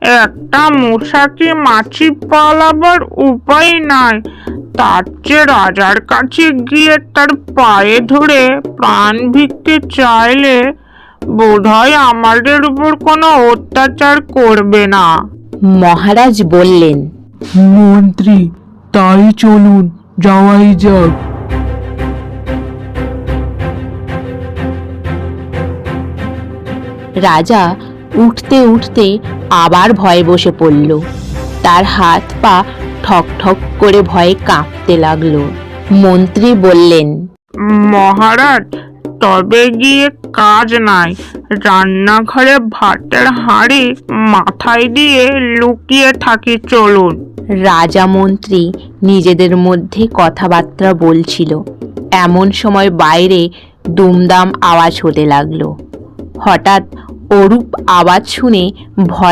একটা মশাকে মাছি পালাবার উপায় নাই, তার চেয়ে রাজার কাছে গিয়ে তার পায়ে ধরে প্রাণ ভিক্ষে চাইলে বোধহয় আমাদের উপর কোনো অত্যাচার করবে না। মহারাজ বললেন, মন্ত্রী, তাই চলুন, যাওয়াই যাক। রাজা উঠতে উঠতে আবার ভয়ে বসে পড়ল। তার হাত পা ঠক ঠক করে ভয়ে কাঁপতে লাগলো। মন্ত্রী বললেন, মহারাজ, তবে গিয়ে কাজ নাই, রান্নাঘরে ভাতের হাঁড়ি মাথায় দিয়ে লুকিয়ে থাকি, চলুন। রাজা মন্ত্রী নিজেদের মধ্যে কথাবার্তা বলছিল। এমন সময় বাইরে দুমদাম আওয়াজ হতে লাগলো। হঠাৎ অরূপ আওয়াজ শুনে ভয়ে